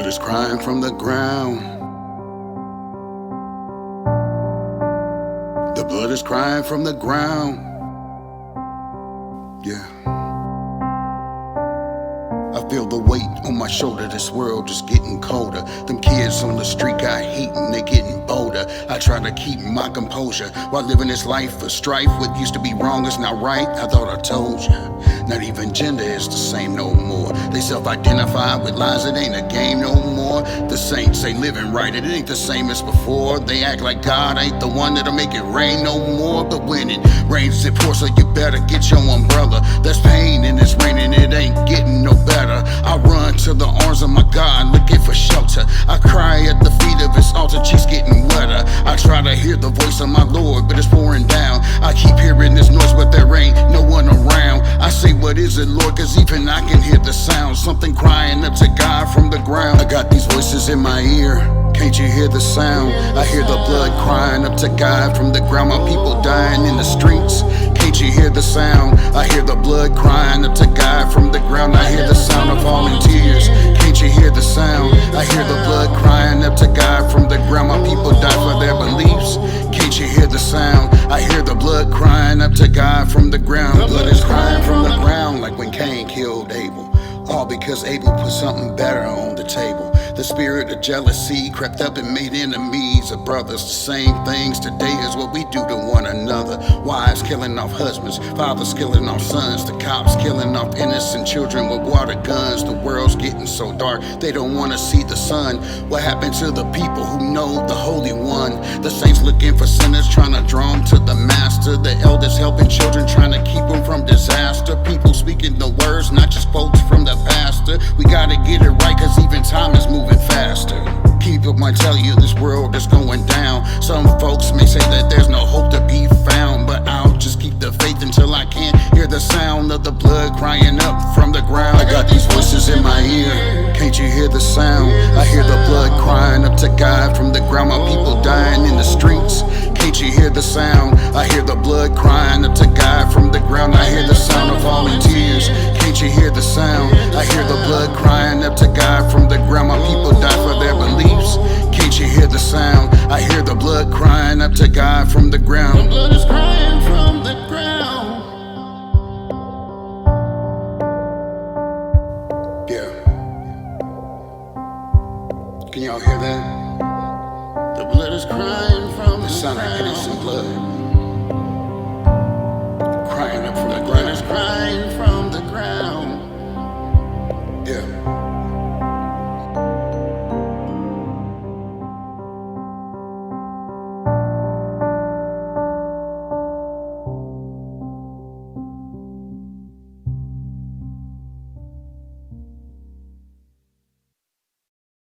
is crying from the ground. The blood is crying from the ground. Yeah. I feel the weight on my shoulder, this world just getting colder. Them kids on the street got heat and they getting bolder. I try to keep my composure while living this life of strife. What used to be wrong is now right, I thought I told you. Not even gender is the same no more. They self-identify with lies, it ain't a game no more. The saints say living right, it ain't the same as before. They act like God ain't the one that'll make it rain no more. But when it rains it pours, so you better get your umbrella. There's pain in this rain and it ain't getting no better. I run to the arms of my God looking for shelter. I cry at the feet of his altar, cheeks getting wetter. I try to hear the voice of my Lord, but it's pouring down. I keep hearing this noise, but there ain't no one around. I say, what is it, Lord? Cause even I can hear the sound. Something crying up to God from the ground. I got these voices in my ear, can't you hear the sound? I hear the blood crying up to God from the ground. My people dying in the streets, can't you hear the sound? I hear the blood crying up to God from the ground. I hear the sound of falling tears, can't you hear the sound? I hear the blood crying up to God from the ground. My people die for their beliefs, can't you hear the sound? I hear the blood crying up to God from the ground. Blood is crying from the ground like when Cain killed Abel. All because Abel put something better on the table. The spirit of jealousy crept up and made enemies of brothers. The same things today is what we do to one another. Wives killing off husbands, fathers killing off sons, the cops killing off innocent children with water guns. The world's getting so dark, they don't want to see the sun. What happened to the people who know the Holy One? The saints looking for sinners, trying to draw them to the master. The elders helping children, trying to keep them from disaster. People speaking the words, not just quotes from the pastor. We gotta get it right, cause even time is moving faster. People might tell you this world is going down. Some folks may say that there's no hope to be found, but I'll just keep the faith until I can't hear the sound of the blood crying up from the ground. I got these voices in my ear, can't you hear the sound? I hear the blood crying up to God from the ground. My people dying in the streets, can't you hear the sound? I hear the blood crying up to God from the ground. I hear the sound of falling tears, can't you hear the sound? I hear the blood crying up to God from the ground. My people die for their beliefs, can't you hear the sound? I hear the blood crying up to God from the ground. The blood is crying from the ground. Yeah. Can y'all hear that? The blood is crying from the ground. It sounds like innocent blood.